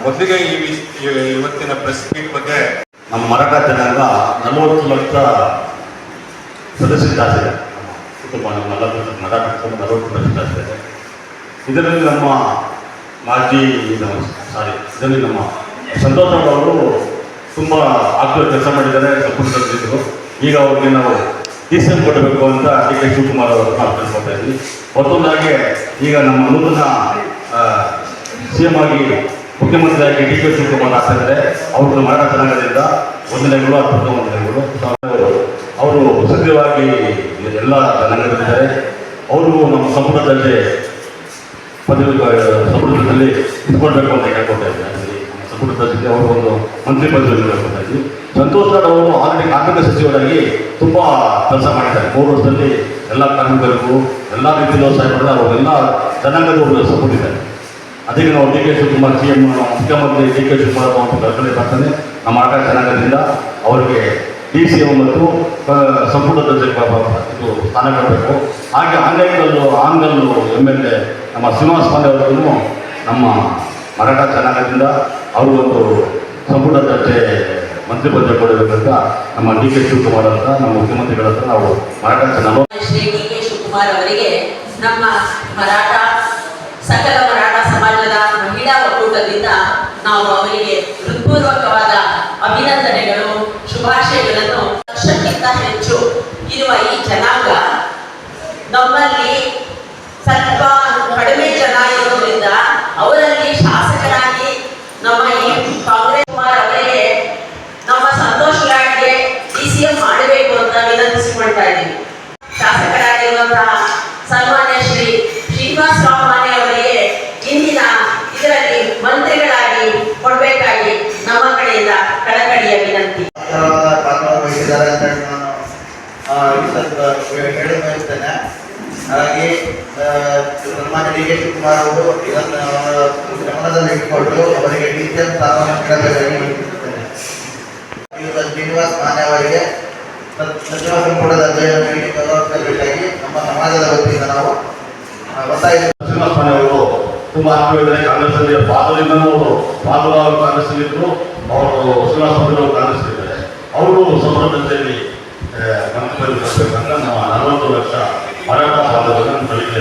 ಮೊದಲಿಗೆ ಇವತ್ತಿನ press meet ಬಗ್ಗೆ ನಮ್ಮ ಮರಾಠ ಜನಾಂಗ 40 ಲಕ್ಷ ಸದಸ್ಯರು ಜಾಸ್ತಿ ಇದೆ. ಕುಟುಂಬ ನಮ್ಮ ಮರಾಠ 40 ಲಕ್ಷ ಜಾಸ್ತಿ ಇದೆ. ಇದರಲ್ಲಿ ನಮ್ಮ ಇದರಲ್ಲಿ ನಮ್ಮ ಸಂತೋಷ್ ಅವರು ತುಂಬ ಆಕ್ಟಿವ್ ಕೆಲಸ ಮಾಡಿದ್ದಾರೆ. ಸಂಪುಟದಲ್ಲಿದ್ದರು. ಈಗ ಅವ್ರಿಗೆ ನಾವು DCM ಕೊಡಬೇಕು ಅಂತ DK ಶಿವಕುಮಾರ್ ಅವರು ನಾವು ತಿಳ್ಕೊತಾ ಇದ್ವಿ. ಮತ್ತೊಂದಾಗಿ ಈಗ ನಮ್ಮ ನೂತನ CM ಆಗಿ ಮುಖ್ಯಮಂತ್ರಿಯಾಗಿ DK ಶಿವಕುಮಾರ್ ಆಗ್ತಾ ಇದ್ದಾರೆ. ಅವರು ಮರಾಠ ಜನಾಂಗದಿಂದ ವಂದನೆಗಳು, ಅತ್ಯಂತ ವಂದನೆಗಳು. ಅವರು ಸಕ್ರಿಯವಾಗಿ ಎಲ್ಲ ಜನಾಂಗದಲ್ಲಿದ್ದಾರೆ. ಅವರು ನಮ್ಮ ಸಂಪುಟದಲ್ಲಿ ಸಂಪುಟದಲ್ಲಿ ಇಟ್ಕೊಳ್ಬೇಕು ಅಂತ ಕೇಳ್ಕೊತಾ ಇದ್ದಾರೆ. ಸಂಪುಟದಲ್ಲಿ ಅವರು ಒಂದು ಮಂತ್ರಿ ಪದವಿಯಲ್ಲಿ ಕೇಳ್ಕೊತಾ ಇದ್ವಿ. ಸಂತೋಷ್ ಲಾಡ್ ಅವರು ಆಲ್ರೆಡಿ ಕಾರ್ಮಿಕ ಸಚಿವರಾಗಿ ತುಂಬ ಕೆಲಸ ಮಾಡಿದ್ದಾರೆ. 3 ವರ್ಷದಲ್ಲಿ ಎಲ್ಲ ಕಾರ್ಮಿಕರಿಗೂ ಎಲ್ಲ ರೀತಿಯಲ್ಲೂ ಸಹಾಯ ಮಾಡಿದ್ರೆ ಅವರೆಲ್ಲ ಜನಾಂಗದವರು ಸಪೋರ್ಟಿದ್ದಾರೆ. ಅದಕ್ಕೆ ನಾವು DK ಶಿವಕುಮಾರ್ CM ಮುಖ್ಯಮಂತ್ರಿ DK ಶಿವಕುಮಾರ್ ಅವರು ಕಲ್ಪನೆ ಬರ್ತಾನೆ ನಮ್ಮ ಮರಾಠ ಜನಾಂಗದಿಂದ ಅವರಿಗೆ DCM ಮತ್ತು ಸಂಪುಟದಲ್ಲಿ ಇದು ಸ್ಥಾನ ಕೊಡಬೇಕು. ಹಾಗೆ ಆಂಗಲ್ಲು MLA ನಮ್ಮ ಶ್ರೀನಿವಾಸ ಪಾಂಡೆ ಅವರಿಗೂ ನಮ್ಮ ಮರಾಠ ಜನಾಂಗದಿಂದ ಅವರು ಒಂದು ಸಂಪುಟ ದರ್ಜೆ ಮಂತ್ರಿ ಪದವಿ ಕೊಡಬೇಕಂತ ನಮ್ಮ DK ಶಿವಕುಮಾರ್ ಅಂತ ನಮ್ಮ ಮುಖ್ಯಮಂತ್ರಿಗಳ ಹತ್ರ ನಾವು ಮರಾಠ ಜನಾಂಗ ಶ್ರೀ DK ಶಿವಕುಮಾರ್ ಅವರಿಗೆ ನಮ್ಮ ಸಕಲ ಮರಾಠ ಸಮಾಜದ ಮಹಿಳಾ ಒಕ್ಕೂಟದಿಂದ ನಾವು ಅವರಿಗೆ ಹೃತ್ಪೂರ್ವಕವಾದ ಅಭಿನಂದನೆಗಳು, ಶುಭಾಶಯಗಳನ್ನು. ಲಕ್ಷಕ್ಕಿಂತ ಹೆಚ್ಚು ಇರುವ ಈ ಜನಾಂಗ ನಮ್ಮಲ್ಲಿ ಸ್ವಲ್ಪ ಕಡಿಮೆ ಜನ ಇರೋದ್ರಿಂದ ಅವರಲ್ಲಿ ಶಾಸಕರಾಗಿ ನಮ್ಮ ಈ ಕಾಂಗ್ರೆಸ್ ಕುಮಾರ್ ಅವರಿಗೆ ನಮ್ಮ ಸಂತೋಷ್ ಲಾಡ್ಗೆ DCM ಮಾಡಬೇಕು ಅಂತ ವಿನಂತಿಸಿಕೊಳ್ತಾ ಇದ್ದೀವಿ. ಶಾಸಕರಾಗಿರುವಂತಹ ಸನ್ಮಾನ್ಯ ಶ್ರೀ ಶ್ರೀನಿವಾಸ ಮಾನೆ ಅವರಿಗೆ ಇಂದಿನ ಇದರಲ್ಲಿ ಮಂತ್ರಿಗಳಾಗಿ ಕೊಡಬೇಕಾಗಿ ನಮ್ಮ ಕಡೆಯಿಂದ ಕಳಕಳಿಯ ವಿನಂತಿ. ಹಾಗಾಗಿ ಸನ್ಮಾನ್ಯ DK ಶಿವಕುಮಾರ್ ಅವರು ಇದನ್ನು ಗಮನದಲ್ಲಿ ಇಟ್ಟುಕೊಂಡು ಅವರಿಗೆ DCM ಸ್ಥಾನವನ್ನು ನೀಡಬೇಕಾಗಿ ಶ್ರೀನಿವಾಸ ಮಾನ್ಯ ಅವರಿಗೆ ಸಚಿವ ಸಂಪುಟದ ಗೌರವಿಸಬೇಕಾಗಿ ನಮ್ಮ ಸಮಾಜದ ವತಿಯಿಂದ ನಾವು ಒತ್ತಾಯ. ಶ್ರೀನಿವಾಸ ಮಾನ್ಯ ಅವರು ತುಂಬ ಆತ್ಮೀಯತೆ ಕಾಂಗ್ರೆಸ್ಸಲ್ಲಿ ಪಾದರಿಂದನೂ ಅವರು ಕಾಂಗ್ರೆಸ್ಸಲ್ಲಿದ್ದರು. ಅವರು ಶ್ರೀನಿವಾಸ ಮಾನ್ಯ ಅವರು ಕಾಂಗ್ರೆಸ್ಸಲ್ಲಿದ್ದಾರೆ. ಅವರು ಸಂಪುಟದಲ್ಲಿ ಗಮನ ನಮ್ಮ 40 ಲಕ್ಷ ಮರಾಠ ಬಾಂಧವರನ್ನು ಕಲಿಕೆ